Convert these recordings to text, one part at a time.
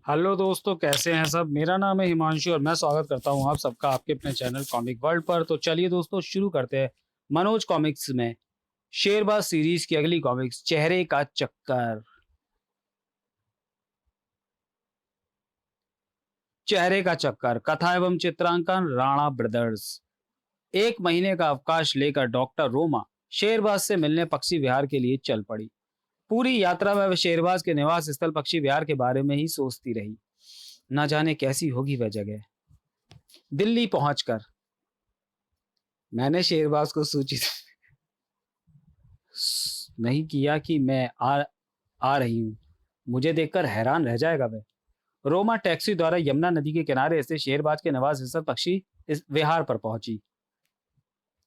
Hello दोस्तों, कैसे हैं सब। मेरा नाम है हिमांशु और मैं स्वागत करता हूं आप सबका आपके अपने चैनल कॉमिक वर्ल्ड पर। तो चलिए दोस्तों, शुरू करते हैं मनोज कॉमिक्स में शेरबाज सीरीज की अगली कॉमिक्स, चेहरे का चक्कर। चेहरे का चक्कर, कथा एवं चित्रांकन राणा ब्रदर्स। एक महीने का अवकाश लेकर डॉक्टर रोमा शेरबाज से मिलने पक्षी विहार के लिए चल पड़ी। पूरी यात्रा में वह शेरबाज के निवास स्थल पक्षी विहार के बारे में ही सोचती रही। न जाने कैसी होगी वह जगह। दिल्ली पहुंचकर मैंने शेरबाज को सूचित नहीं किया कि मैं आ रही हूँ। मुझे देखकर हैरान रह जाएगा वह। रोमा टैक्सी द्वारा यमुना नदी के किनारे से शेरबाज के निवास स्थल पक्षी इस विहार पर पहुंची।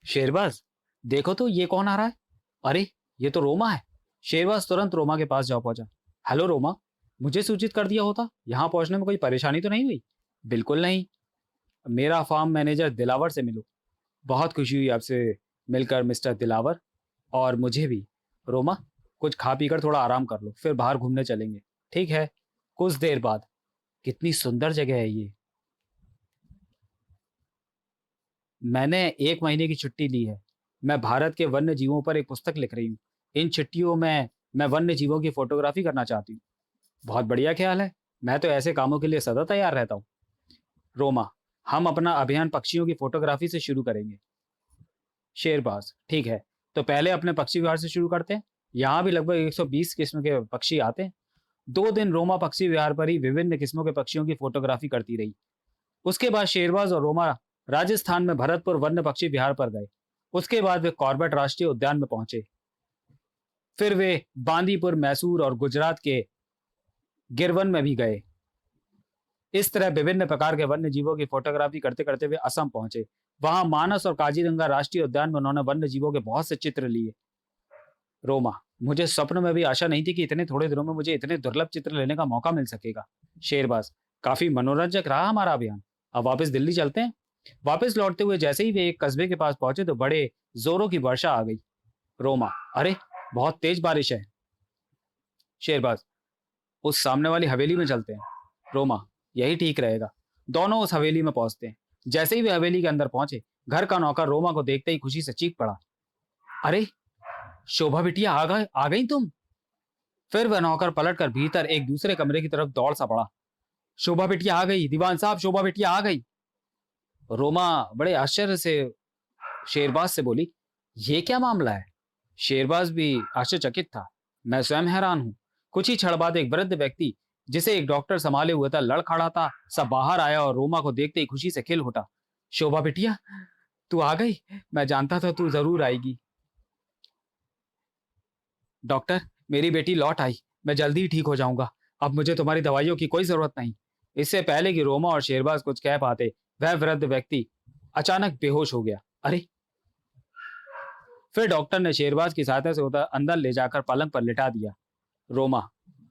शेरबाज, देखो तो ये कौन आ रहा है। अरे, ये तो रोमा है। शेरबाज तुरंत रोमा के पास जा पहुंचा। हेलो रोमा, मुझे सूचित कर दिया होता। यहाँ पहुंचने में कोई परेशानी तो नहीं हुई? बिल्कुल नहीं। मेरा फार्म मैनेजर दिलावर से मिलो। बहुत खुशी हुई आपसे मिलकर मिस्टर दिलावर। और मुझे भी। रोमा, कुछ खा पी कर थोड़ा आराम कर लो, फिर बाहर घूमने चलेंगे। ठीक है। कुछ देर बाद। कितनी सुंदर जगह है ये। मैंने एक महीने की छुट्टी ली है। मैं भारत के वन्य जीवों पर एक पुस्तक लिख रही हूँ। इन छुट्टियों में मैं वन्य जीवों की फोटोग्राफी करना चाहती हूँ। बहुत बढ़िया ख्याल है। मैं तो ऐसे कामों के लिए सदा तैयार रहता हूँ। रोमा, हम अपना अभियान पक्षियों की फोटोग्राफी से शुरू करेंगे। शेरबाज, ठीक है। तो पहले अपने पक्षी विहार से शुरू करते हैं। यहाँ भी लगभग 120 किस्म के पक्षी आते हैं। 2 दिन रोमा पक्षी विहार पर ही विभिन्न किस्मों के पक्षियों की फोटोग्राफी करती रही। उसके बाद शेरबाज और रोमा राजस्थान में भरतपुर वन्य पक्षी विहार पर गए। उसके बाद वे कॉर्बेट राष्ट्रीय उद्यान में पहुंचे। फिर वे बांदीपुर, मैसूर और गुजरात के गिरवन में भी गए। इस तरह विभिन्न प्रकार के वन्य जीवों की फोटोग्राफी करते करते वे असम पहुंचे। वहां मानस और काजीरंगा राष्ट्रीय उद्यान में उन्होंने वन्य जीवों के बहुत से चित्र लिए। रोमा, मुझे स्वप्न में भी आशा नहीं थी कि इतने थोड़े दिनों में मुझे इतने दुर्लभ चित्र लेने का मौका मिल सकेगा। शेरबाज, काफी मनोरंजक रहा हमारा अभियान। अब वापस दिल्ली चलते हैं। वापस लौटते हुए जैसे ही वे एक कस्बे के पास पहुंचे तो बड़े जोरों की वर्षा आ गई। रोमा, अरे, बहुत तेज बारिश है। शेरबाज, उस सामने वाली हवेली में चलते हैं। रोमा, यही ठीक रहेगा। दोनों उस हवेली में पहुंचते हैं। जैसे ही वे हवेली के अंदर पहुंचे, घर का नौकर रोमा को देखते ही खुशी से चीख पड़ा। अरे, शोभा बिटिया, आ गई तुम। फिर वह नौकर पलटकर भीतर एक दूसरे कमरे की तरफ दौड़ सा पड़ा। शोभा बिटिया आ गई, दीवान साहब, शोभा बिटिया आ गई। रोमा बड़े आश्चर्य से शेरबाज से बोली, ये क्या मामला है? शेरबाज भी आश्चर्यचकित था। मैं स्वयं हैरान हूं। कुछ ही क्षण बाद एक वृद्ध व्यक्ति, जिसे एक डॉक्टर संभाले हुए था, लड़खड़ा था, सब बाहर आया और रोमा को देखते ही खुशी से खिल उठा। शोभा बिटिया, तू आ गई। मैं जानता था तू जरूर आएगी। डॉक्टर, मेरी बेटी लौट आई। मैं जल्दी ही ठीक हो जाऊंगा। अब मुझे तुम्हारी दवाइयों की कोई जरूरत नहीं। इससे पहले कि रोमा और शेरबाज कुछ कह पाते, वह वृद्ध व्यक्ति अचानक बेहोश हो गया। अरे! फिर डॉक्टर ने शेरबाज की सहायता से उधर अंदर ले जाकर पलंग पर लिटा दिया। रोमा,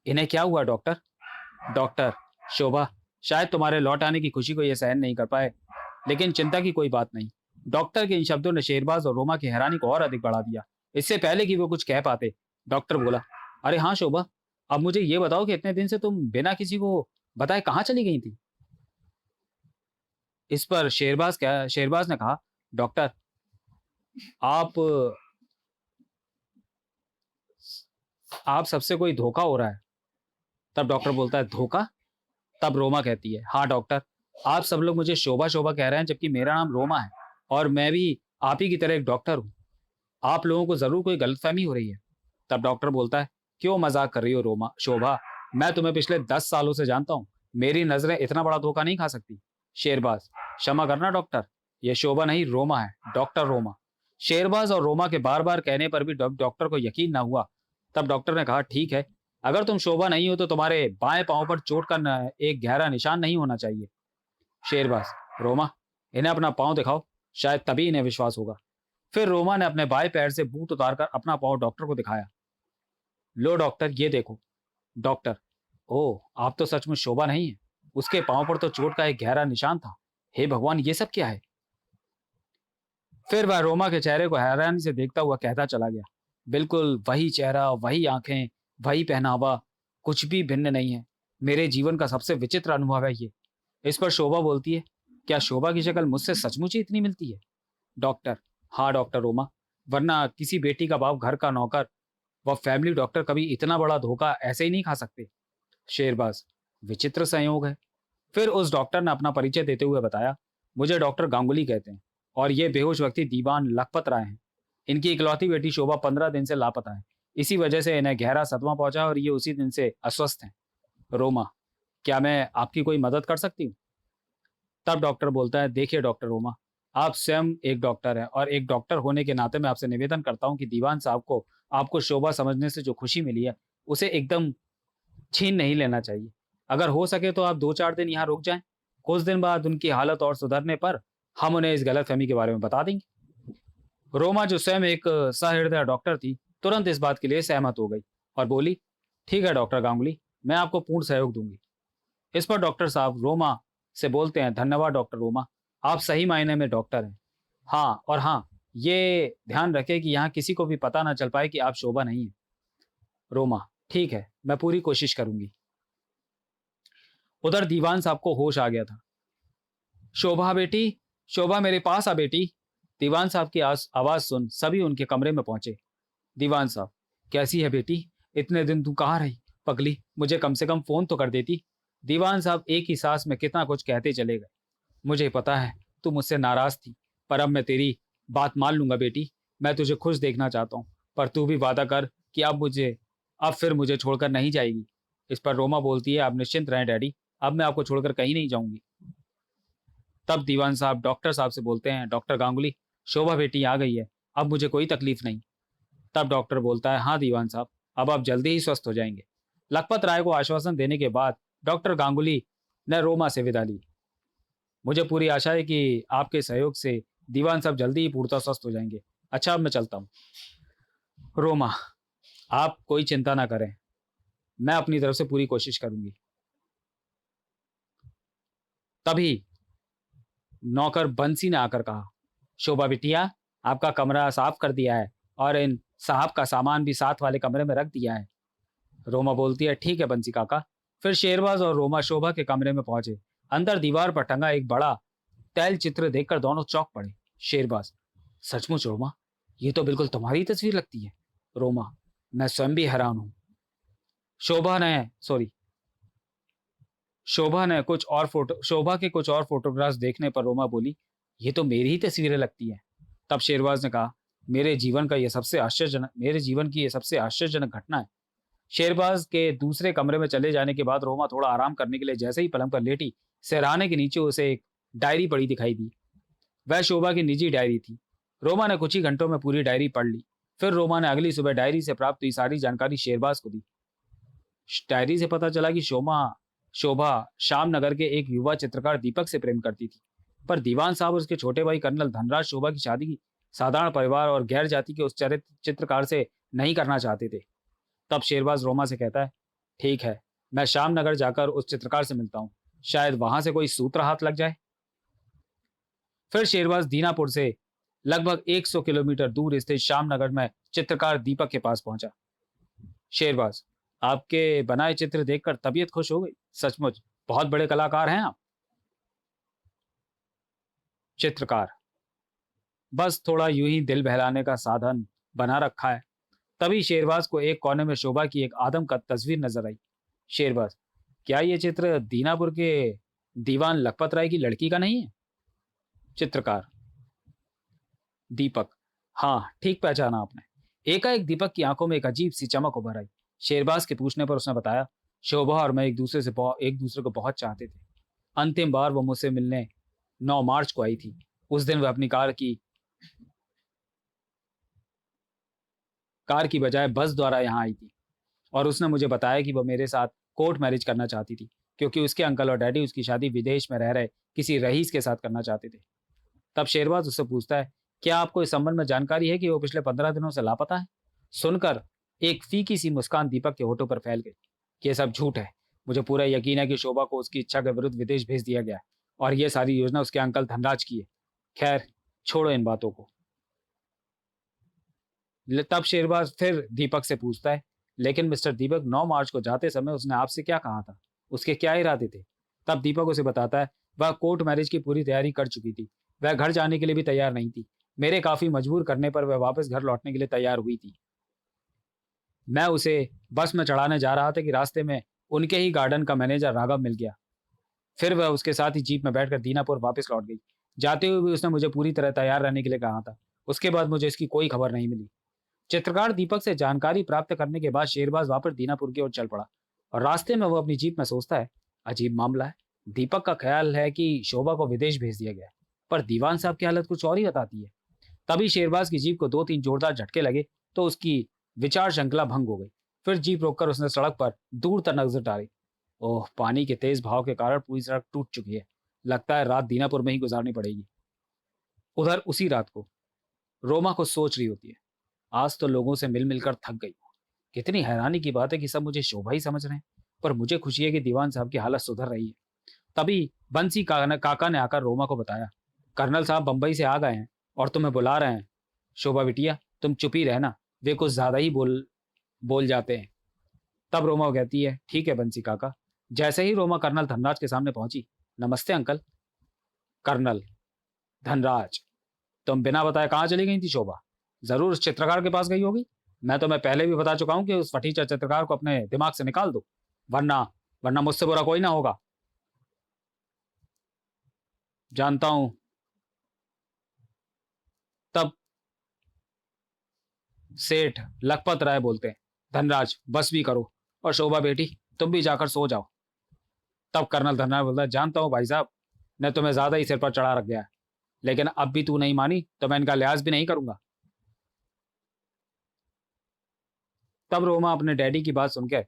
इन्हें क्या हुआ डॉक्टर? डॉक्टर, शोभा शायद तुम्हारे लौट आने की खुशी को यह सहन नहीं कर पाए, लेकिन चिंता की कोई बात नहीं। डॉक्टर के इन शब्दों ने शेरबाज और रोमा की हैरानी को और अधिक बढ़ा दिया। इससे पहले कि वो कुछ कह पाते, डॉक्टर बोला, अरे हाँ शोभा, अब मुझे ये बताओ कि इतने दिन से तुम बिना किसी को बताए कहाँ चली गई थी? इस पर शेरबाज ने कहा, डॉक्टर, आप आप सबसे कोई धोखा हो रहा है। तब डॉक्टर बोलता है, धोखा? तब रोमा कहती है, हाँ डॉक्टर, आप सब लोग मुझे शोभा शोभा कह रहे हैं, जबकि मेरा नाम रोमा है और मैं भी आप ही की तरह एक डॉक्टर हूँ। आप लोगों को जरूर कोई गलतफहमी हो रही है। तब डॉक्टर बोलता है, क्यों मजाक कर रही हो रोमा शोभा, मैं तुम्हें पिछले 10 सालों से जानता हूँ। मेरी नजरें इतना बड़ा धोखा नहीं खा सकती। शेरबाज, क्षमा करना डॉक्टर, ये शोभा नहीं रोमा है, डॉक्टर रोमा। शेरबाज और रोमा के बार बार कहने पर भी डॉक्टर को यकीन ना हुआ। तब डॉक्टर ने कहा, ठीक है, अगर तुम शोभा नहीं हो तो तुम्हारे बाएं पांव पर चोट का एक गहरा निशान नहीं होना चाहिए। शेरबाज, रोमा, इन्हें अपना पांव दिखाओ, शायद तभी इन्हें विश्वास होगा। फिर रोमा ने अपने बाएं पैर से बूट उतारकर अपना पांव डॉक्टर को दिखाया। लो डॉक्टर, ये देखो। डॉक्टर, ओह, आप तो सचमुच शोभा नहीं है। उसके पांव पर तो चोट का एक गहरा निशान था। हे भगवान, ये सब क्या है? फिर वह रोमा के चेहरे को हैरानी से देखता हुआ कहता चला गया, बिल्कुल वही चेहरा, वही आंखें, वही पहनावा, कुछ भी भिन्न नहीं है। मेरे जीवन का सबसे विचित्र अनुभव है ये। इस पर शोभा बोलती है, क्या शोभा की शक्ल मुझसे सचमुच ही इतनी मिलती है? डॉक्टर, हाँ डॉक्टर रोमा, वरना किसी बेटी का बाप, घर का नौकर व फैमिली डॉक्टर कभी इतना बड़ा धोखा ऐसे ही नहीं खा सकते। शेरबाज, विचित्र संयोग है। फिर उस डॉक्टर ने अपना परिचय देते हुए बताया, मुझे डॉक्टर गांगुली कहते हैं और ये बेहोश व्यक्ति दीवान लखपत राय हैं। इनकी इकलौती बेटी शोभा 15 दिन से लापता है। इसी वजह से इन्हें गहरा सदमा पहुंचा और ये उसी दिन से अस्वस्थ हैं। रोमा, क्या मैं आपकी कोई मदद कर सकती हूँ? तब डॉक्टर बोलता है, देखिए डॉक्टर रोमा, आप स्वयं एक डॉक्टर हैं और एक डॉक्टर होने के नाते मैं आपसे निवेदन करता हूँ कि दीवान साहब को आपको शोभा समझने से जो खुशी मिली है, उसे एकदम छीन नहीं लेना चाहिए। अगर हो सके तो आप 2-4 दिन यहाँ रुक जाएँ। कुछ दिन बाद उनकी हालत और सुधरने पर हम उन्हें इस गलतफ़हमी के बारे में बता देंगे। रोमा, जो स्वयं एक सहृदय डॉक्टर थी, तुरंत इस बात के लिए सहमत हो गई और बोली, ठीक है डॉक्टर गांगुली, मैं आपको पूर्ण सहयोग दूंगी। इस पर डॉक्टर साहब रोमा से बोलते हैं, धन्यवाद डॉक्टर रोमा, आप सही मायने में डॉक्टर हैं। हाँ और हाँ, ये ध्यान रखें कि यहाँ किसी को भी पता ना चल पाए कि आप शोभा नहीं है। रोमा, ठीक है, मैं पूरी कोशिश करूंगी। उधर दीवान साहब को होश आ गया था। शोभा बेटी, शोभा मेरे पास आ बेटी। दीवान साहब की आवाज सुन सभी उनके कमरे में पहुंचे। दीवान साहब, कैसी है बेटी? इतने दिन तू कहाँ रही? पगली, मुझे कम से कम फोन तो कर देती। दीवान साहब एक ही सांस में कितना कुछ कहते चले गए। मुझे पता है तू मुझसे नाराज थी, पर अब मैं तेरी बात मान लूंगा बेटी। मैं तुझे खुश देखना चाहता हूँ, पर तू भी वादा कर कि अब फिर मुझे छोड़कर नहीं जाएगी। इस पर रोमा बोलती है, आप निश्चिंत रहें डैडी, अब मैं आपको छोड़कर कहीं नहीं जाऊंगी। तब दीवान साहब डॉक्टर साहब से बोलते हैं, डॉक्टर गांगुली, शोभा बेटी आ गई है, अब मुझे कोई तकलीफ नहीं। तब डॉक्टर बोलता है, हाँ दीवान साहब, अब आप जल्दी ही स्वस्थ हो जाएंगे। लखपत राय को आश्वासन देने के बाद डॉक्टर गांगुली ने रोमा से विदा ली। मुझे पूरी आशा है कि आपके सहयोग से दीवान साहब जल्दी ही पूर्णतः स्वस्थ हो जाएंगे। अच्छा, अब मैं चलता हूँ। रोमा, आप कोई चिंता ना करें, मैं अपनी तरफ से पूरी कोशिश करूंगी। तभी नौकर बंसी ने आकर कहा, शोभा बिटिया, आपका कमरा साफ कर दिया है और इन साहब का सामान भी साथ वाले कमरे में रख दिया है। रोमा बोलती है, ठीक है बंसी काका। फिर शेरबाज और रोमा शोभा के कमरे में पहुंचे। अंदर दीवार पर टंगा एक बड़ा तैल चित्र देखकर दोनों चौंक पड़े। शेरबाज, सचमुच रोमा, ये तो बिल्कुल तुम्हारी तस्वीर लगती है। रोमा, मैं स्वयं भी हैरान हूं। शोभा ने सॉरी शोभा के कुछ और फोटोग्राफ्स देखने पर रोमा बोली, ये तो मेरी ही तस्वीरें लगती हैं। तब शेरबाज ने कहा, मेरे जीवन की ये सबसे आश्चर्यजनक घटना है। शेरबाज के दूसरे कमरे में चले जाने के बाद रोमा थोड़ा आराम करने के लिए जैसे ही पलंग पर लेटी, सिरहाने के नीचे उसे एक डायरी पड़ी दिखाई दी। वह शोभा की निजी डायरी थी। रोमा ने कुछ ही घंटों में पूरी डायरी पढ़ ली। फिर रोमा ने अगली सुबह डायरी से प्राप्त हुई सारी जानकारी शेरबाज को दी। डायरी से पता चला कि शोभा श्याम नगर के एक युवा चित्रकार दीपक से प्रेम करती थी, पर दीवान साहब और उसके छोटे भाई कर्नल धनराज शोभा की शादी साधारण परिवार और गैर जाति के उस चरित्र चित्रकार से नहीं करना चाहते थे। तब शेरबाज रोमा से कहता है, ठीक है, मैं श्याम नगर जाकर उस चित्रकार से मिलता हूँ, शायद वहां से कोई सूत्र हाथ लग जाए। फिर शेरबाज दीनापुर से लगभग 100 किलोमीटर दूर स्थित श्याम नगर में चित्रकार दीपक के पास पहुंचा। शेरबाज, आपके बनाए चित्र देखकर तबीयत खुश हो गई, सचमुच बहुत बड़े कलाकार हैं आप। चित्रकार, बस थोड़ा यूं ही दिल बहलाने का साधन बना रखा है। तभी शेरबाज को एक कोने में शोभा की एक आदम का तस्वीर नजर आई। शेरबाज, क्या ये चित्र दीनापुर के दीवान लखपत राय की लड़की का नहीं है? चित्रकार, दीपक, हाँ ठीक पहचाना आपने। एकाएक दीपक की आंखों में एक अजीब सी चमक उभर आई। शेरबाज के पूछने पर उसने बताया, शोभा और मैं एक दूसरे को बहुत चाहते थे। अंतिम बार वो मुझसे मिलने 9 मार्च को आई थी। उस दिन वह अपनी कार की बजाय बस द्वारा यहाँ आई थी और उसने मुझे बताया कि वो मेरे साथ कोर्ट मैरिज करना चाहती थी, क्योंकि उसके अंकल और डैडी उसकी शादी विदेश में रह रहे किसी रईस के साथ करना चाहते थे। तब शेरबाज उससे पूछता है, क्या आपको इस संबंध में जानकारी है कि वो पिछले 15 दिनों से लापता है? सुनकर एक फीकी सी मुस्कान दीपक के होठों पर फैल गई। ये सब झूठ है। मुझे पूरा यकीन है कि शोभा को उसकी इच्छा के विरुद्ध विदेश भेज दिया गया है और यह सारी योजना उसके अंकल धनराज की है। खैर, छोड़ो इन बातों को। तब शेरबाज फिर दीपक से पूछता है, लेकिन मिस्टर दीपक, 9 मार्च को जाते समय उसने आपसे क्या कहा था? उसके क्या इरादे थे? तब दीपक उसे बताता है, वह कोर्ट मैरिज की पूरी तैयारी कर चुकी थी। वह घर जाने के लिए भी तैयार नहीं थी। मेरे काफी मजबूर करने पर वह वापस घर लौटने के लिए तैयार हुई थी। मैं उसे बस में चढ़ाने जा रहा था कि रास्ते में उनके ही गार्डन का मैनेजर राघव मिल गया। फिर वह उसके साथ ही जीप में बैठकर दीनापुर वापस लौट गई। जाते हुए भी उसने मुझे पूरी तरह तैयार रहने के लिए कहा था। उसके बाद मुझे इसकी कोई खबर नहीं मिली। चित्रकार दीपक से जानकारी प्राप्त करने के बाद शेरबाज वापस दीनापुर की ओर चल पड़ा और रास्ते में वो अपनी जीप में सोचता है, अजीब मामला है। दीपक का ख्याल है कि शोभा को विदेश भेज दिया गया है, पर दीवान साहब की हालत कुछ और ही बताती है। तभी शेरबाज की जीप को दो तीन जोरदार झटके लगे तो उसकी विचार श्रृंखला भंग हो गई। फिर जीप रोककर उसने सड़क पर दूर तक नजर डाली। ओह, पानी के तेज भाव के कारण पूरी सड़क टूट चुकी है। लगता है रात दीनापुर में ही गुजारनी पड़ेगी। उधर उसी रात को रोमा को सोच रही होती है, आज तो लोगों से मिल मिलकर थक गई हूँ। कितनी हैरानी की बात है कि सब मुझे शोभा ही समझ रहे हैं, पर मुझे खुशी है कि दीवान साहब की हालत सुधर रही है। तभी बंसी काका ने आकर रोमा को बताया, कर्नल साहब बंबई से आ गए हैं और तुम्हें बुला रहे हैं। शोभा बिटिया, तुम चुप ही रहना, वे कुछ ज्यादा ही बोल बोल जाते हैं। तब रोमा कहती है, ठीक है बंसी काका। जैसे ही रोमा कर्नल धनराज के सामने पहुंची, नमस्ते अंकल। कर्नल धनराज, तुम बिना बताए कहाँ चली गई थी शोभा? जरूर उस चित्रकार के पास गई होगी। मैं तुम्हें पहले भी बता चुका हूं कि उस फटीचर चित्रकार को अपने दिमाग से निकाल दो, वरना वरना मुझसे बुरा कोई ना होगा। जानता हूं। तब सेठ लखपत राय बोलते हैं, धनराज बस भी करो, और शोभा बेटी तुम भी जाकर सो जाओ। तब कर्नल धनराज बोलता है, जानता हूं भाई साहब, ने तुम्हें ज्यादा ही सिर पर चढ़ा रख गया है, लेकिन अब भी तू नहीं मानी तो मैं इनका लिहाज भी नहीं करूंगा। तब रोमा अपने डैडी की बात सुनकर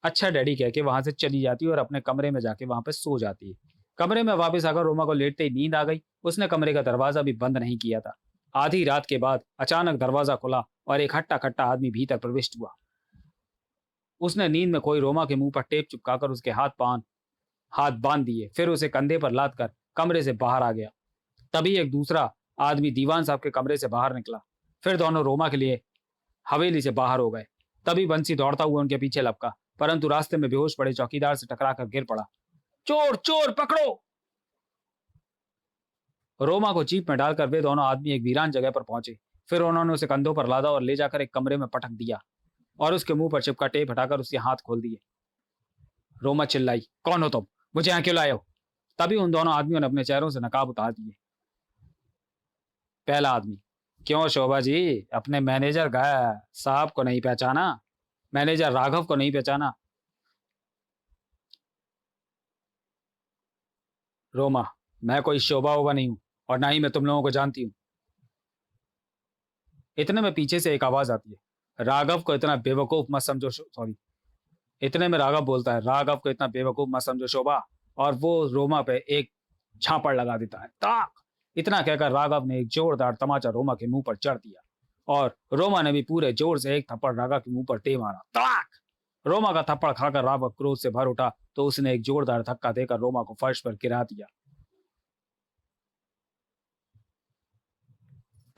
अच्छा डैडी कह के वहां से चली जाती है और अपने कमरे में जाके वहां पे सो जाती है। कमरे में वापस आकर रोमा को लेटते ही नींद आ गई। उसने कमरे का दरवाजा भी बंद नहीं किया था। आधी रात के बाद अचानक दरवाजा खुला और एक हट्टा कट्टा आदमी भीतर प्रविष्ट हुआ। उसने नींद में कोई रोमा के मुंह पर टेप चिपकाकर उसके हाथ बांध दिए, फिर उसे कंधे पर लाद कर कमरे से बाहर आ गया। तभी एक दूसरा आदमी दीवान साहब के कमरे से बाहर निकला। फिर दोनों रोमा के लिए हवेली से बाहर हो गए। तभी बंसी दौड़ता हुआ उनके पीछे लपका, परंतु रास्ते में बेहोश पड़े चौकीदार से टकराकर गिर पड़ा। चोर चोर पकड़ो! रोमा को जीप में डालकर वे दोनों आदमी एक वीरान जगह पर पहुंचे। फिर उन्होंने उसे कंधों पर लादा और ले जाकर एक कमरे में पटक दिया और उसके मुंह पर चिपका टेप हटाकर उसके हाथ खोल दिए। रोमा चिल्लाई, कौन हो तुम? मुझे यहाँ क्यों लाए हो? तभी उन दोनों आदमियों ने अपने चेहरों से नकाब उतार दिए। पहला आदमी, क्यों शोभा जी, अपने मैनेजर साहब को नहीं पहचाना? मैनेजर राघव को नहीं पहचाना? रोमा, मैं कोई शोभा वोभा नहीं हूं और ना ही मैं तुम लोगों को जानती हूँ। इतने में पीछे से एक आवाज आती है, राघव को इतना बेवकूफ मत समझो। सॉरी, इतने में राघव बोलता है, राघव को इतना बेवकूफ मत समझो शोभा, और वो रोमा पे एक झापड़ लगा देता है। ताक! इतना कहकर राघव ने एक जोरदार तमाचा रोमा के मुंह पर चढ़ दिया और रोमा ने भी पूरे जोर से एक थप्पड़ राघव के मुंह पर दे मारा। ताक! रोमा का थप्पड़ खाकर राघव क्रोध से भर उठा तो उसने एक जोरदार धक्का देकर रोमा को फर्श पर गिरा दिया।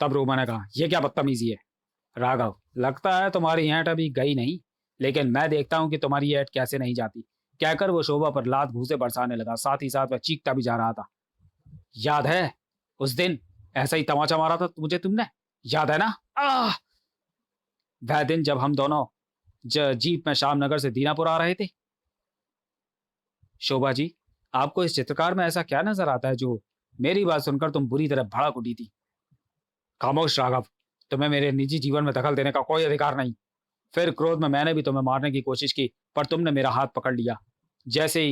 तब रोमा ने कहा, यह क्या बदतमीजी है? राघव, लगता है तुम्हारी ऐंठ अभी गई नहीं, लेकिन मैं देखता हूं कि तुम्हारी ऐंठ कैसे नहीं जाती। कहकर वो शोभा पर लात घूंसे बरसाने लगा, साथ ही साथ वह चीखता भी जा रहा था। याद है उस दिन ऐसा ही तमाचा मारा था मुझे तुमने? याद है ना? आह! वह दिन जब हम दोनों जीप में शामनगर से दीनापुर आ रहे थे। शोभा जी, आपको इस चित्रकार में ऐसा क्या नजर आता है जो मेरी बात सुनकर तुम बुरी तरह भड़क उठी थी? खामोश राघव, तुम्हें मेरे निजी जीवन में दखल देने का कोई अधिकार नहीं। फिर क्रोध में मैंने भी तुम्हें मारने की कोशिश की, पर तुमने मेरा हाथ पकड़ लिया। जैसे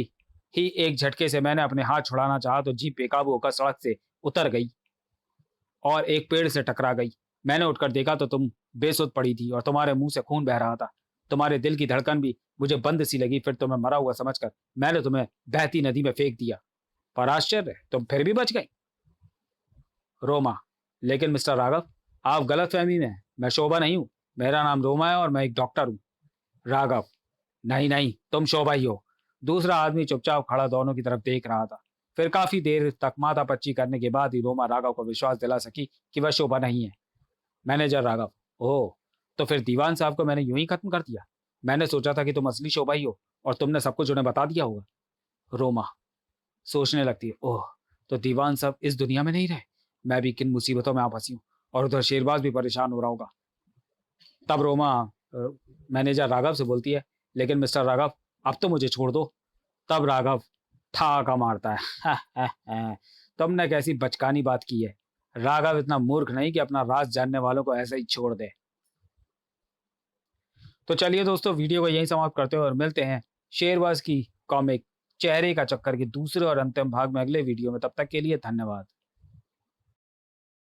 ही एक झटके से मैंने अपने हाथ छुड़ाना चाहा तो जीप बेकाबू होकर सड़क से उतर गई और एक पेड़ से टकरा गई। मैंने उठकर देखा तो तुम बेसुध पड़ी थी और तुम्हारे मुंह से खून बह रहा था। तुम्हारे दिल की धड़कन भी मुझे बंद सी लगी। फिर तुम्हें मरा हुआ समझकर मैंने तुम्हें बहती नदी में फेंक दिया, पर आश्चर्य, तुम फिर भी बच गई। रोमा, लेकिन मिस्टर राघव, आप गलतफहमी में हैं। मैं शोभा नहीं हूं, मेरा नाम रोमा है और मैं एक डॉक्टर हूं। राघव, नहीं नहीं, तुम शोभा ही हो। दूसरा आदमी चुपचाप खड़ा दोनों की तरफ देख रहा था। फिर काफी देर तक माथापच्ची करने के बाद ही रोमा राघव को विश्वास दिला सकी कि वह शोभा नहीं है। मैनेजर राघव, ओह, तो फिर दीवान साहब को मैंने यूं ही खत्म कर दिया? मैंने सोचा था कि तुम असली शोभा ही हो और तुमने सब कुछ उन्हें बता दिया होगा। रोमा सोचने लगती है, ओह! तो दीवान सब इस दुनिया में नहीं रहे। मैं भी किन मुसीबतों में आ फँसी हूँ और उधर शेरबाज़ भी परेशान हो रहा होगा। तब रोमा मैनेजर राघव से बोलती है, लेकिन मिस्टर राघव, अब तो मुझे छोड़ दो। तब राघव ठहाका मारता है। तुमने कैसी बचकानी बात की है। राघव इतना मूर्ख नहीं कि अपना राज जानने वालों को ऐसे ही छोड़ दे। तो चलिए दोस्तों, वीडियो को यहीं समाप्त करते हैं और मिलते हैं शेरबाज़ की कॉमिक चेहरे का चक्कर के दूसरे और अंतिम भाग में अगले वीडियो में। तब तक के लिए धन्यवाद।